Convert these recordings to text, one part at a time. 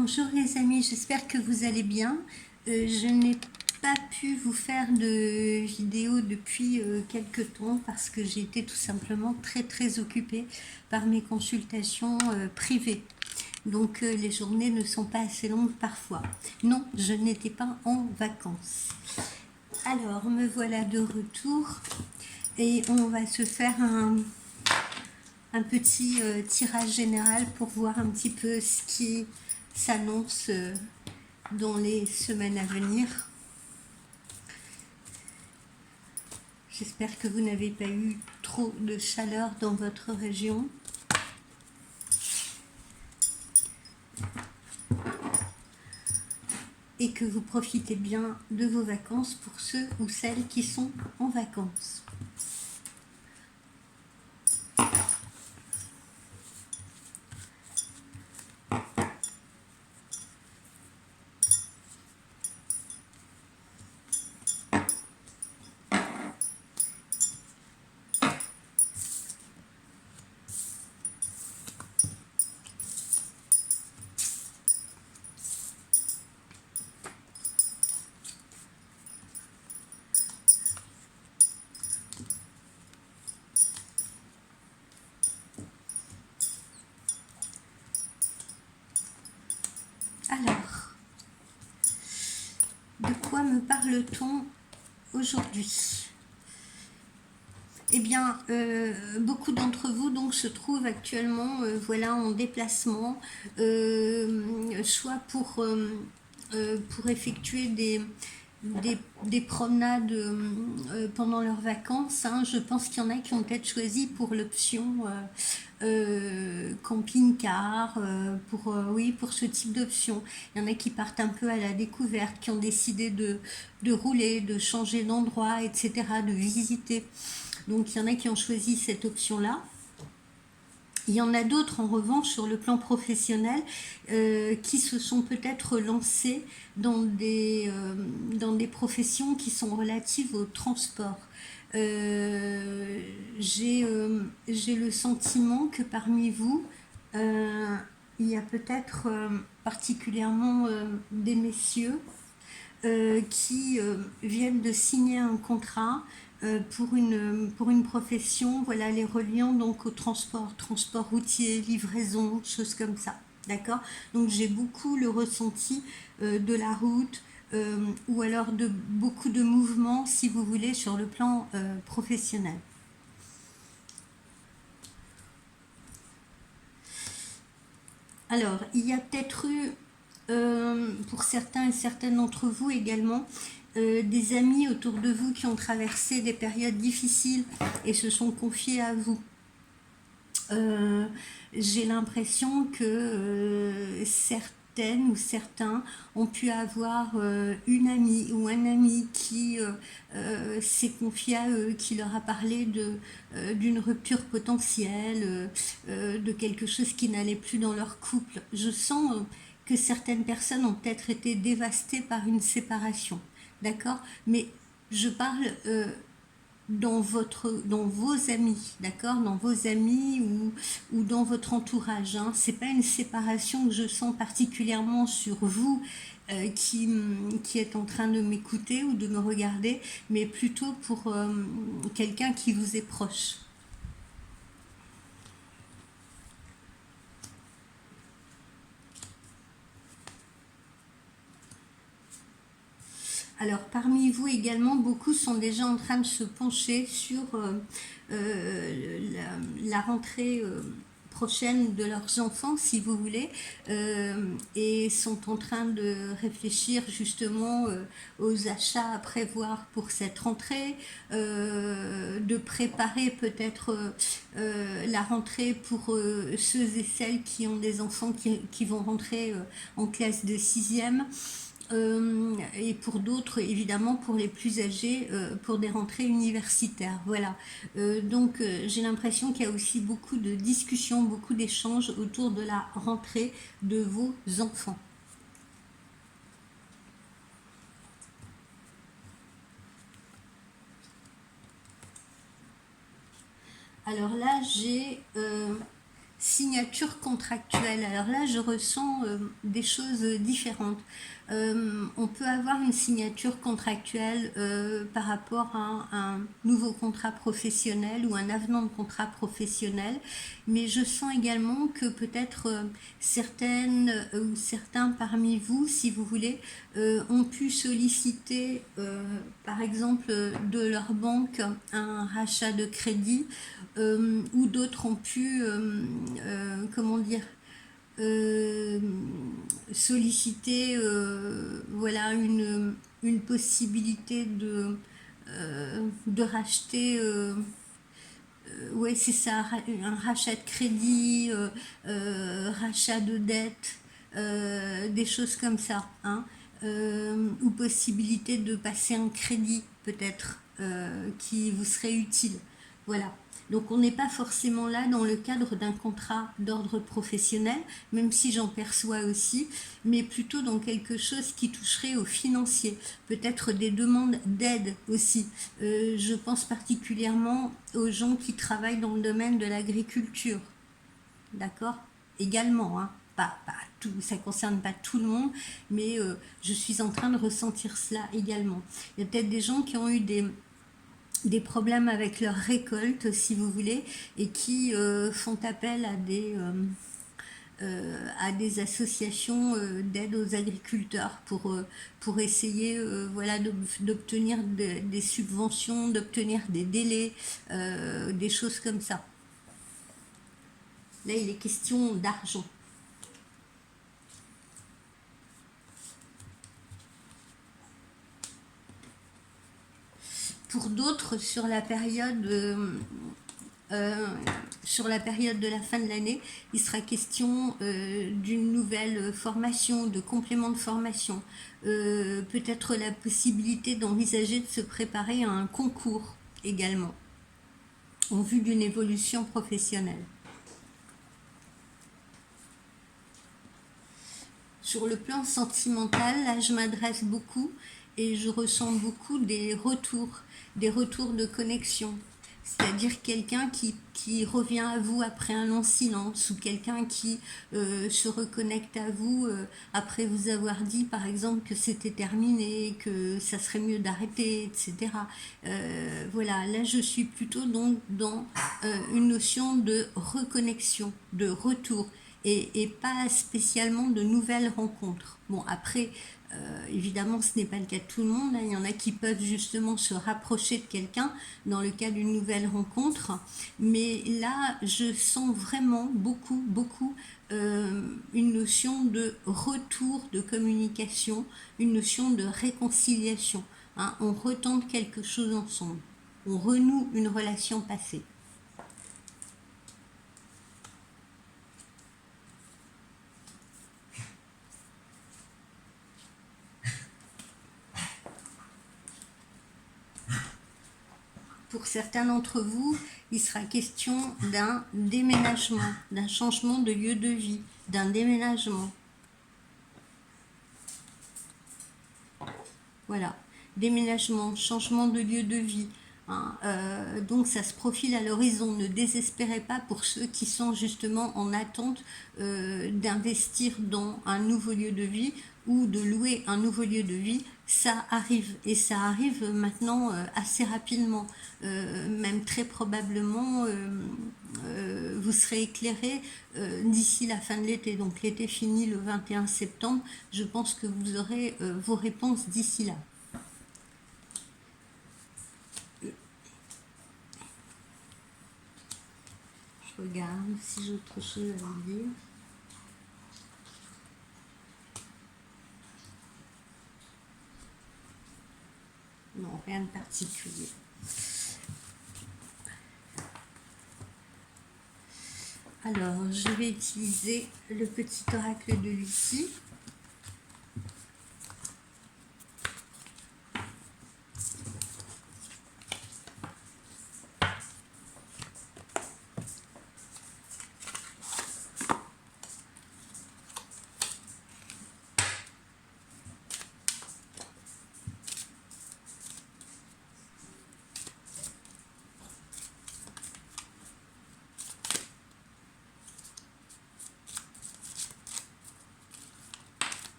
Bonjour les amis, j'espère que vous allez bien. Je n'ai pas pu vous faire de vidéo depuis quelques temps parce que j'ai été tout simplement très occupée par mes consultations privées. Donc les journées ne sont pas assez longues parfois. Non, je n'étais pas en vacances. Alors, me voilà de retour et on va se faire un petit tirage général pour voir un petit peu ce qui s'annonce dans les semaines à venir. J'espère que vous n'avez pas eu trop de chaleur dans votre région. Et que vous profitez bien de vos vacances pour ceux ou celles qui sont en vacances. Alors, de quoi me parle-t-on aujourd'hui ? Eh bien, beaucoup d'entre vous donc se trouvent actuellement voilà, en déplacement, soit pour effectuer des promenades pendant leurs vacances. Hein. Je pense qu'il y en a qui ont peut-être choisi pour l'option camping-car, oui, pour ce type d'option. Il y en a qui partent un peu à la découverte, qui ont décidé de rouler, de changer d'endroit, etc., de visiter. Donc il y en a qui ont choisi cette option-là. Il y en a d'autres, en revanche, sur le plan professionnel, qui se sont peut-être lancés dans des professions qui sont relatives au transport. J'ai le sentiment que parmi vous, il y a peut-être particulièrement des messieurs qui viennent de signer un contrat pour une profession, voilà, les reliant donc au transport routier, livraison, choses comme ça. D'accord. Donc j'ai beaucoup le ressenti de la route ou alors de beaucoup de mouvements, si vous voulez, sur le plan professionnel. Alors, il y a peut-être eu, pour certains et certaines d'entre vous également, des amis autour de vous qui ont traversé des périodes difficiles et se sont confiés à vous. J'ai l'impression que certaines ou certains ont pu avoir une amie ou un ami qui s'est confié à eux, qui leur a parlé d'une rupture potentielle, de quelque chose qui n'allait plus dans leur couple. Je sens que certaines personnes ont peut-être été dévastées par une séparation, d'accord? Mais je parle dans vos amis, d'accord, dans vos amis ou dans votre entourage. Hein. C'est pas une séparation que je sens particulièrement sur vous qui êtes en train de m'écouter ou de me regarder, mais plutôt pour quelqu'un qui vous est proche. Alors, parmi vous également, beaucoup sont déjà en train de se pencher sur la rentrée prochaine de leurs enfants, si vous voulez, et sont en train de réfléchir justement aux achats à prévoir pour cette rentrée, de préparer peut-être la rentrée pour ceux et celles qui ont des enfants qui vont rentrer en classe de 6e. Et pour d'autres, évidemment, pour les plus âgés, pour des rentrées universitaires. Voilà. Donc, j'ai l'impression qu'il y a aussi beaucoup de discussions, beaucoup d'échanges autour de la rentrée de vos enfants. Alors là, j'ai signature contractuelle. Alors là, je ressens des choses différentes. On peut avoir une signature contractuelle par rapport à un nouveau contrat professionnel ou un avenant de contrat professionnel, mais je sens également que peut-être certaines ou certains parmi vous, si vous voulez, ont pu solliciter, par exemple, de leur banque un rachat de crédit, ou d'autres ont pu, comment dire, euh, solliciter, voilà, une possibilité de racheter, ouais, c'est ça, un rachat de crédit, rachat de dette, des choses comme ça, hein. Ou possibilité de passer un crédit peut-être qui vous serait utile. Voilà. Donc on n'est pas forcément là dans le cadre d'un contrat d'ordre professionnel, même si j'en perçois aussi, mais plutôt dans quelque chose qui toucherait au financier, peut-être des demandes d'aide aussi. Je pense particulièrement aux gens qui travaillent dans le domaine de l'agriculture, d'accord? Également, hein. Pas tout, ça ne concerne pas tout le monde, mais je suis en train de ressentir cela également. Il y a peut-être des gens qui ont eu des problèmes avec leur récolte, si vous voulez, et qui font appel à des associations d'aide aux agriculteurs pour essayer, voilà, d'obtenir des subventions, d'obtenir des délais, des choses comme ça. Là, il est question d'argent. Pour d'autres, sur la période de la fin de l'année, il sera question d'une nouvelle formation, de complément de formation, peut-être la possibilité d'envisager de se préparer à un concours également, en vue d'une évolution professionnelle. Sur le plan sentimental, là je m'adresse beaucoup et je ressens beaucoup des retours de connexion. C'est-à-dire quelqu'un qui revient à vous après un long silence, ou quelqu'un qui se reconnecte à vous après vous avoir dit par exemple que c'était terminé, que ça serait mieux d'arrêter, etc. Voilà, là je suis plutôt donc dans une notion de reconnexion, de retour. Et pas spécialement de nouvelles rencontres. Bon, après, évidemment, ce n'est pas le cas de tout le monde, hein. Il y en a qui peuvent justement se rapprocher de quelqu'un dans le cas d'une nouvelle rencontre. Mais là, je sens vraiment beaucoup une notion de retour de communication, une notion de réconciliation, hein. On retente quelque chose ensemble. On renoue une relation passée. Pour certains d'entre vous, il sera question d'un déménagement, d'un changement de lieu de vie, d'un déménagement. Voilà, déménagement, changement de lieu de vie, hein. Donc ça se profile à l'horizon. Ne désespérez pas pour ceux qui sont justement en attente d'investir dans un nouveau lieu de vie ou de louer un nouveau lieu de vie. Ça arrive, et ça arrive maintenant assez rapidement, même très probablement vous serez éclairé d'ici la fin de l'été. Donc l'été finit le 21 septembre, je pense que vous aurez vos réponses d'ici là. Je regarde si j'ai autre chose à vous dire. Non, rien de particulier. Alors, je vais utiliser le petit oracle de Lucie.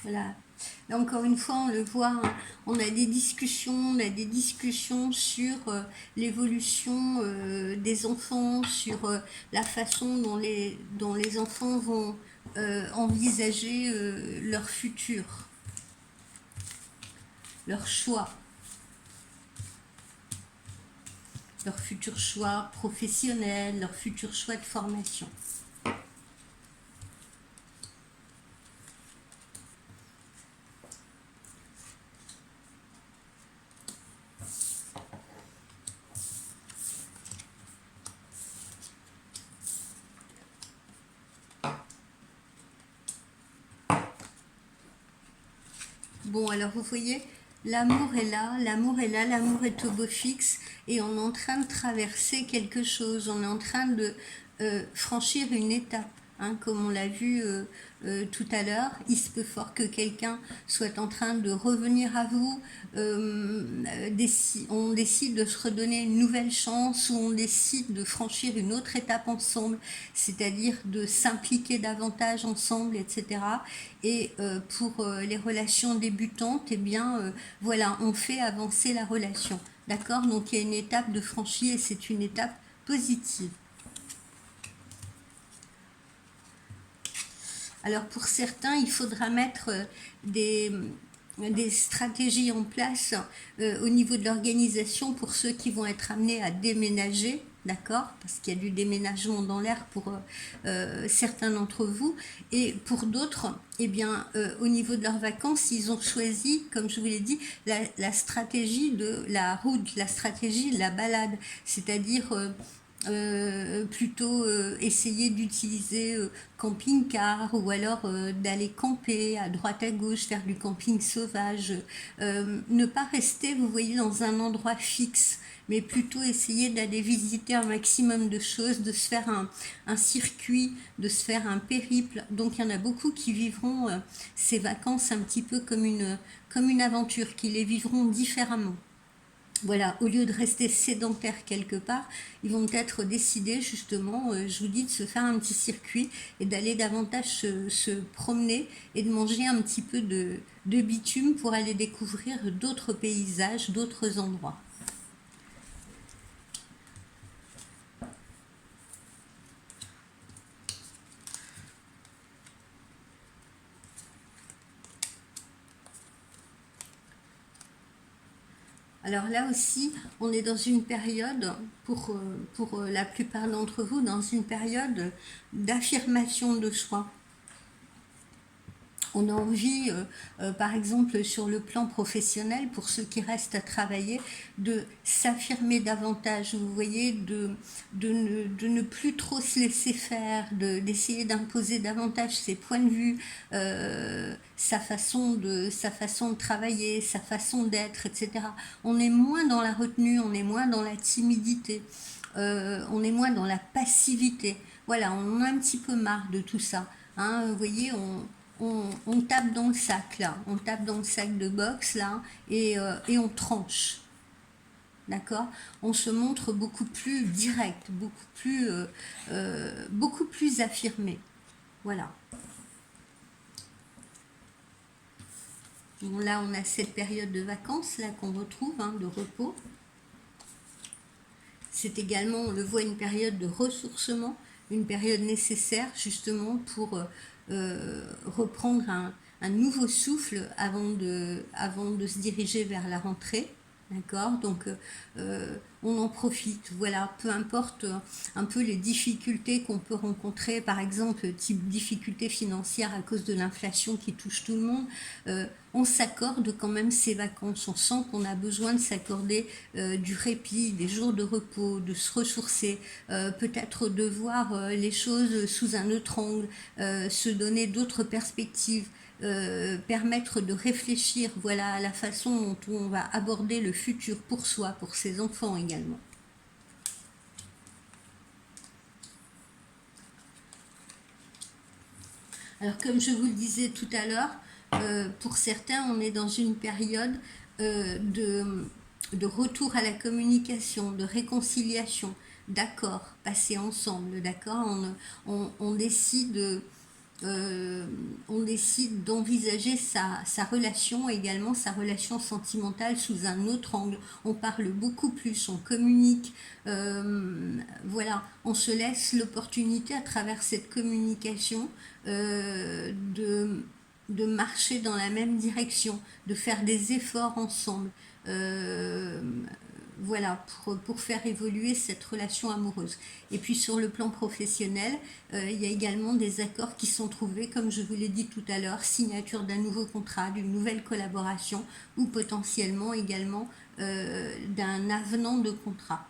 Voilà. Là, encore une fois, on le voit, hein, on a des discussions sur l'évolution des enfants, sur la façon dont les enfants vont envisager leur futur, leur choix, leur futur choix professionnel, leur futur choix de formation. Bon, alors vous voyez, l'amour est là, l'amour est là, l'amour est au beau fixe et on est en train de traverser quelque chose, on est en train de franchir une étape. Hein, comme on l'a vu tout à l'heure, il se peut fort que quelqu'un soit en train de revenir à vous, on décide de se redonner une nouvelle chance ou on décide de franchir une autre étape ensemble, c'est-à-dire de s'impliquer davantage ensemble, etc. Et pour les relations débutantes, eh bien, voilà, on fait avancer la relation. D'accord? Donc il y a une étape de franchie et c'est une étape positive. Alors pour certains, il faudra mettre des stratégies en place au niveau de l'organisation pour ceux qui vont être amenés à déménager, d'accord? Parce qu'il y a du déménagement dans l'air pour certains d'entre vous. Et pour d'autres, eh bien, au niveau de leurs vacances, ils ont choisi, comme je vous l'ai dit, la stratégie de la route, la stratégie de la balade, c'est-à-dire plutôt essayer d'utiliser camping-car ou alors d'aller camper à droite à gauche, faire du camping sauvage, ne pas rester, vous voyez, dans un endroit fixe, mais plutôt essayer d'aller visiter un maximum de choses, de se faire un circuit, de se faire un périple. Donc il y en a beaucoup qui vivront ces vacances un petit peu comme une aventure, qui les vivront différemment. Voilà, au lieu de rester sédentaires quelque part, ils vont peut-être décider justement, je vous dis, de se faire un petit circuit et d'aller davantage se promener et de manger un petit peu de bitume pour aller découvrir d'autres paysages, d'autres endroits. Alors là aussi, on est dans une période, pour la plupart d'entre vous, dans une période d'affirmation de soi. On a envie, par exemple, sur le plan professionnel, pour ceux qui restent à travailler, de s'affirmer davantage, vous voyez, de ne plus trop se laisser faire, d'essayer d'imposer davantage ses points de vue, sa façon de travailler, sa façon d'être, etc. On est moins dans la retenue, on est moins dans la timidité, on est moins dans la passivité. Voilà, on en a un petit peu marre de tout ça. Hein, vous voyez, on tape dans le sac là, on tape dans le sac de boxe là et on tranche. D'accord? On se montre beaucoup plus direct, beaucoup plus affirmé. Voilà. Bon, là, on a cette période de vacances là qu'on retrouve, hein, de repos. C'est également, on le voit, une période de ressourcement, une période nécessaire justement pour reprendre un nouveau souffle avant de se diriger vers la rentrée. D'accord? Donc, on en profite. Voilà, peu importe un peu les difficultés qu'on peut rencontrer, par exemple, type difficultés financières à cause de l'inflation qui touche tout le monde, on s'accorde quand même ces vacances. On sent qu'on a besoin de s'accorder du répit, des jours de repos, de se ressourcer, peut-être de voir les choses sous un autre angle, se donner d'autres perspectives. Permettre de réfléchir, voilà, à la façon dont on va aborder le futur pour soi, pour ses enfants également. Alors comme je vous le disais tout à l'heure, pour certains, on est dans une période de retour à la communication, de réconciliation, d'accord, passer ensemble, d'accord, on décide on décide d'envisager sa relation également, sa relation sentimentale sous un autre angle. On parle beaucoup plus, on communique, voilà, on se laisse l'opportunité à travers cette communication de marcher dans la même direction, de faire des efforts ensemble. Euh, voilà, pour faire évoluer cette relation amoureuse. Et puis sur le plan professionnel, il y a également des accords qui sont trouvés, comme je vous l'ai dit tout à l'heure, signature d'un nouveau contrat, d'une nouvelle collaboration ou potentiellement également d'un avenant de contrat.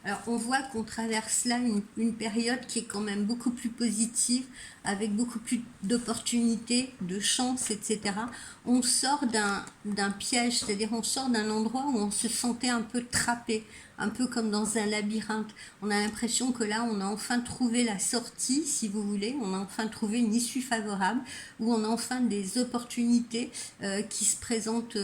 Alors on voit qu'on traverse là une période qui est quand même beaucoup plus positive, avec beaucoup plus d'opportunités, de chances, etc. On sort d'un piège, c'est-à-dire on sort d'un endroit où on se sentait un peu trappé, un peu comme dans un labyrinthe. On a l'impression que là, on a enfin trouvé la sortie, si vous voulez, on a enfin trouvé une issue favorable, où on a enfin des opportunités qui se présentent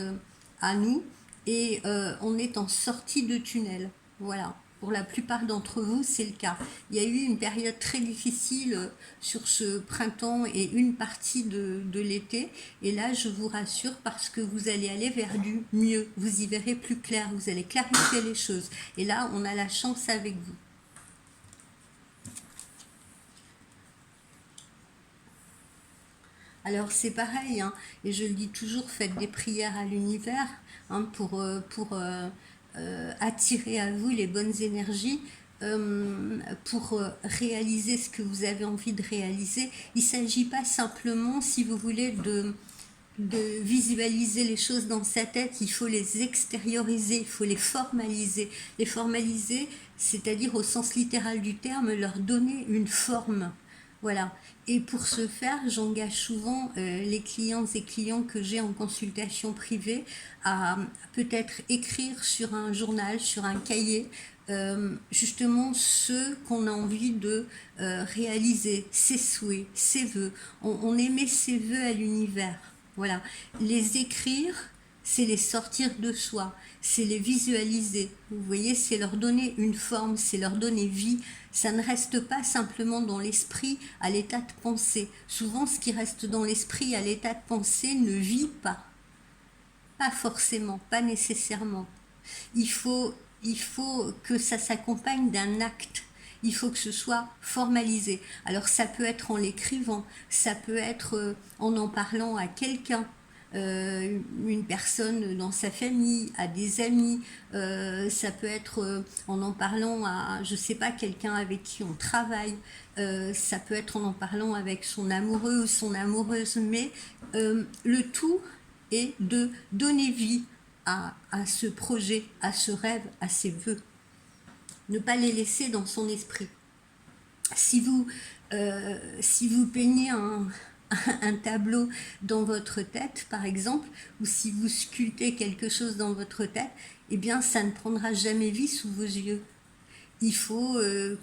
à nous, et on est en sortie de tunnel. Voilà. Pour la plupart d'entre vous, c'est le cas. Il y a eu une période très difficile sur ce printemps et une partie de l'été. Et là, je vous rassure parce que vous allez aller vers du mieux. Vous y verrez plus clair. Vous allez clarifier les choses. Et là, on a la chance avec vous. Alors c'est pareil, hein, et je le dis toujours, faites des prières à l'univers hein, pour attirer à vous les bonnes énergies, pour réaliser ce que vous avez envie de réaliser. Il ne s'agit pas simplement, si vous voulez, de visualiser les choses dans sa tête, il faut les extérioriser, il faut les formaliser. Les formaliser, c'est-à-dire au sens littéral du terme, leur donner une forme. Voilà. Et pour ce faire, j'engage souvent les clientes et clients que j'ai en consultation privée à peut-être écrire sur un journal, sur un cahier, justement ce qu'on a envie de réaliser, ses souhaits, ses vœux. On émet ses vœux à l'univers. Voilà. Les écrire, c'est les sortir de soi, c'est les visualiser. Vous voyez, c'est leur donner une forme, c'est leur donner vie. Ça ne reste pas simplement dans l'esprit, à l'état de pensée. Souvent, ce qui reste dans l'esprit, à l'état de pensée, ne vit pas. Pas forcément, pas nécessairement. Il faut, il faut que ça s'accompagne d'un acte. Il faut que ce soit formalisé. Alors ça peut être en l'écrivant, ça peut être en parlant à quelqu'un, une personne dans sa famille, à des amis, ça peut être en parlant à, je sais pas, quelqu'un avec qui on travaille, ça peut être en parlant avec son amoureux ou son amoureuse, mais le tout est de donner vie à ce projet, à ce rêve, à ses vœux. Ne pas les laisser dans son esprit. Si vous peignez un tableau dans votre tête, par exemple, ou si vous sculptez quelque chose dans votre tête, eh bien, ça ne prendra jamais vie sous vos yeux. Il faut, il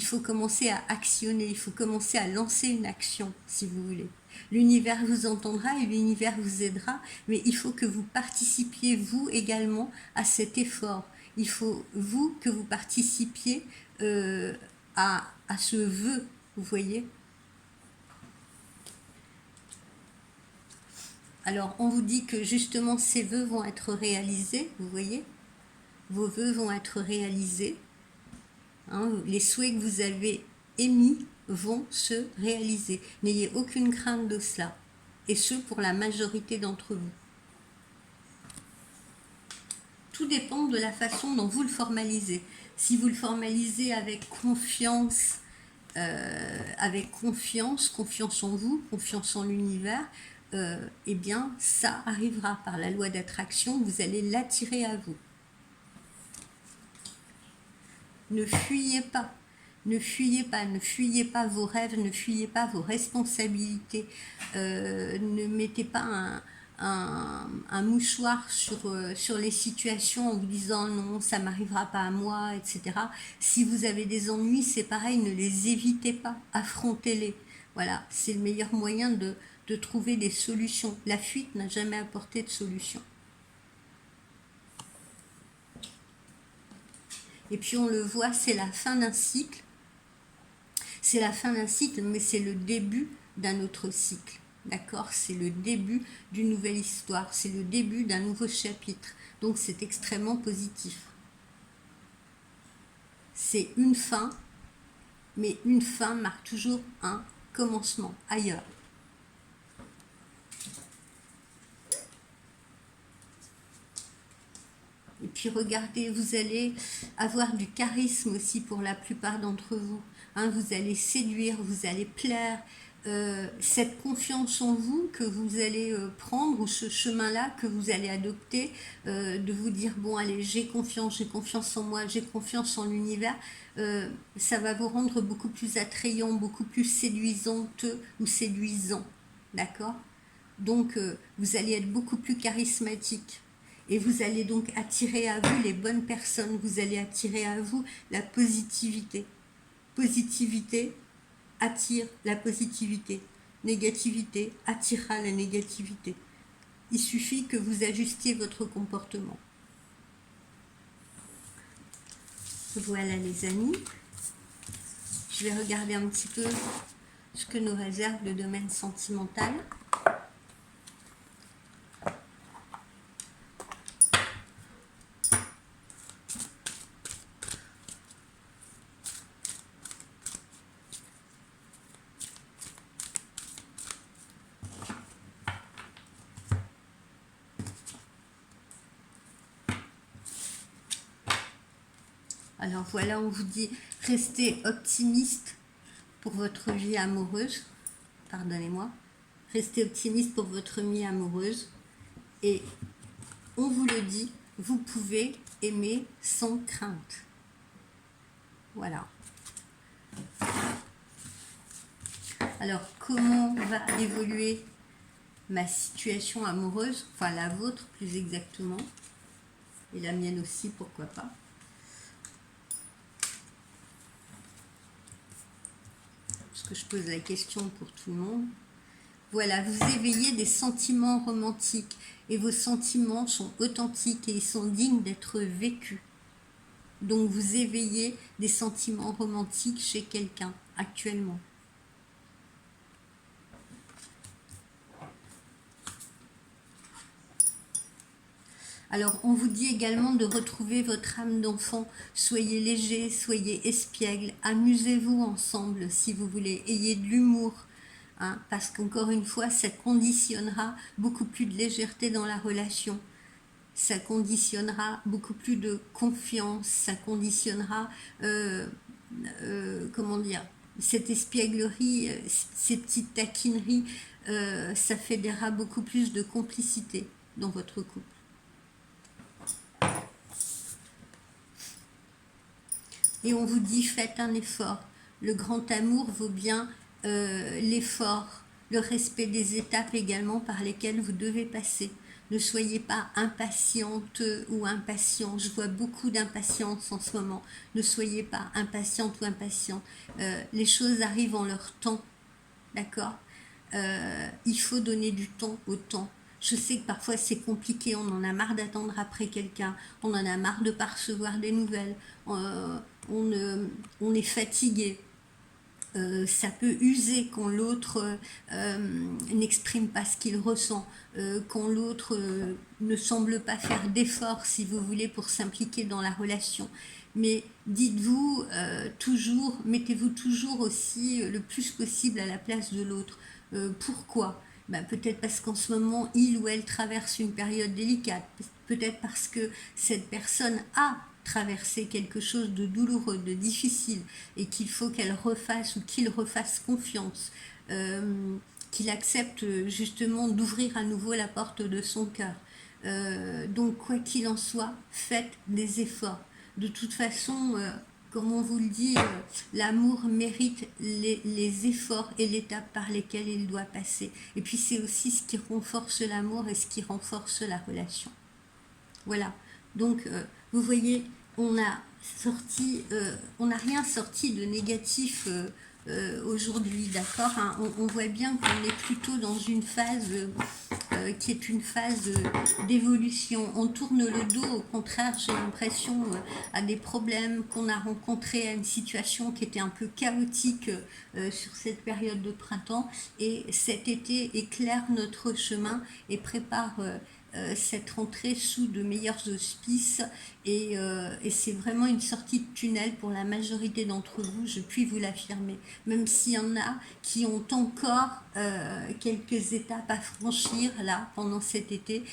faut commencer à actionner, il faut commencer à lancer une action, si vous voulez. L'univers vous entendra et l'univers vous aidera, mais il faut que vous participiez, vous également, à cet effort. Il faut, vous, que vous participiez à ce vœu, vous voyez. Alors, on vous dit que justement, ces vœux vont être réalisés, vous voyez. Vos vœux vont être réalisés. Hein, les souhaits que vous avez émis vont se réaliser. N'ayez aucune crainte de cela. Et ce, pour la majorité d'entre vous. Tout dépend de la façon dont vous le formalisez. Si vous le formalisez avec confiance, confiance en vous, confiance en l'univers, eh bien, ça arrivera par la loi d'attraction, vous allez l'attirer à vous. Ne fuyez pas, ne fuyez pas, ne fuyez pas vos rêves, ne fuyez pas vos responsabilités, ne mettez pas un mouchoir sur les situations en vous disant non, ça m'arrivera pas à moi, etc. Si vous avez des ennuis, c'est pareil, ne les évitez pas, affrontez-les. Voilà, c'est le meilleur moyen de trouver des solutions. La fuite n'a jamais apporté de solution. Et puis on le voit, c'est la fin d'un cycle. C'est la fin d'un cycle, mais c'est le début d'un autre cycle. D'accord? C'est le début d'une nouvelle histoire. C'est le début d'un nouveau chapitre. Donc c'est extrêmement positif. C'est une fin, mais une fin marque toujours un commencement ailleurs. Et puis regardez, vous allez avoir du charisme aussi pour la plupart d'entre vous. Hein, vous allez séduire, vous allez plaire. Cette confiance en vous que vous allez prendre, ou ce chemin-là que vous allez adopter, de vous dire, bon allez, j'ai confiance en moi, j'ai confiance en l'univers, ça va vous rendre beaucoup plus attrayant, beaucoup plus séduisante ou séduisant. D'accord? Donc vous allez être beaucoup plus charismatique. Et vous allez donc attirer à vous les bonnes personnes, vous allez attirer à vous la positivité. Positivité attire la positivité. Négativité attirera la négativité. Il suffit que vous ajustiez votre comportement. Voilà les amis. Je vais regarder un petit peu ce que nous réserve le domaine sentimental. Alors voilà, on vous dit, restez optimiste pour votre vie amoureuse. Pardonnez-moi. Restez optimiste pour votre vie amoureuse. Et on vous le dit, vous pouvez aimer sans crainte. Voilà. Alors, comment va évoluer ma situation amoureuse, enfin la vôtre plus exactement, et la mienne aussi, pourquoi pas. Parce que je pose la question pour tout le monde. Voilà, vous éveillez des sentiments romantiques et vos sentiments sont authentiques et ils sont dignes d'être vécus. Donc vous éveillez des sentiments romantiques chez quelqu'un actuellement. Alors, on vous dit également de retrouver votre âme d'enfant. Soyez léger, soyez espiègle, amusez-vous ensemble si vous voulez, ayez de l'humour. Hein, parce qu'encore une fois, ça conditionnera beaucoup plus de légèreté dans la relation. Ça conditionnera beaucoup plus de confiance, ça conditionnera, comment dire, cette espièglerie, ces petites taquineries, ça fédérera beaucoup plus de complicité dans votre couple. Et on vous dit, faites un effort. Le grand amour vaut bien l'effort, le respect des étapes également par lesquelles vous devez passer. Ne soyez pas impatiente ou impatient. Je vois beaucoup d'impatience en ce moment. Ne soyez pas impatiente ou impatient. Les choses arrivent en leur temps. D'accord? Il faut donner du temps au temps. Je sais que parfois c'est compliqué, on en a marre d'attendre après quelqu'un, on en a marre de ne pas recevoir des nouvelles, on est fatigué. Ça peut user quand l'autre n'exprime pas ce qu'il ressent, quand l'autre ne semble pas faire d'efforts, si vous voulez, pour s'impliquer dans la relation. Mais dites-vous toujours, mettez-vous toujours aussi le plus possible à la place de l'autre. Pourquoi? Peut-être parce qu'en ce moment, il ou elle traverse une période délicate. Peut-être parce que cette personne a traversé quelque chose de douloureux, de difficile, et qu'il faut qu'elle refasse ou qu'il refasse confiance, qu'il accepte justement d'ouvrir à nouveau la porte de son cœur. Donc quoi qu'il en soit, faites des efforts. De toute façon, comme on vous le dit, l'amour mérite les efforts et l'étape par lesquelles il doit passer. Et puis c'est aussi ce qui renforce l'amour et ce qui renforce la relation. Voilà. Donc, vous voyez, on n'a rien sorti de négatif aujourd'hui, d'accord, hein, on voit bien qu'on est plutôt dans une phase qui est une phase d'évolution. On tourne le dos, au contraire, j'ai l'impression, à des problèmes qu'on a rencontrés, à une situation qui était un peu chaotique sur cette période de printemps. Et cet été éclaire notre chemin et prépare cette rentrée sous de meilleurs auspices et c'est vraiment une sortie de tunnel pour la majorité d'entre vous, je puis vous l'affirmer, même s'il y en a qui ont encore quelques étapes à franchir là pendant cet été,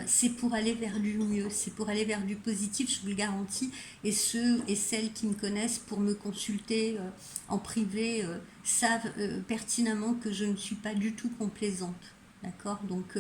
c'est pour aller vers du mieux, c'est pour aller vers du positif, je vous le garantis, et ceux et celles qui me connaissent pour me consulter en privé savent pertinemment que je ne suis pas du tout complaisante. D'accord. Donc,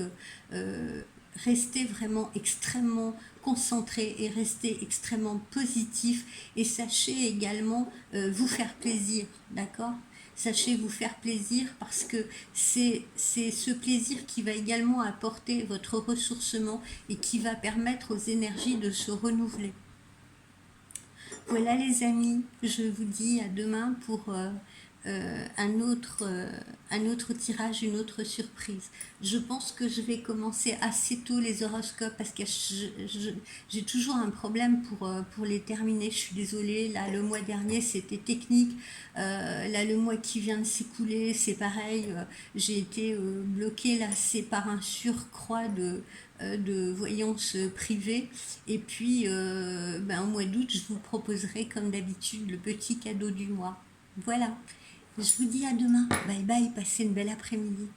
restez vraiment extrêmement concentré et restez extrêmement positif et sachez également vous faire plaisir, d'accord. Sachez vous faire plaisir parce que c'est ce plaisir qui va également apporter votre ressourcement et qui va permettre aux énergies de se renouveler. Voilà les amis, je vous dis à demain pour un autre tirage, une autre surprise. Je pense que je vais commencer assez tôt les horoscopes parce que j'ai toujours un problème pour les terminer. Je suis désolée, là le mois dernier c'était technique, là le mois qui vient de s'écouler c'est pareil, j'ai été bloquée là, c'est par un surcroît de voyance privée et puis au mois d'août je vous proposerai comme d'habitude le petit cadeau du mois. Voilà, je vous dis à demain, bye bye, passez une belle après-midi.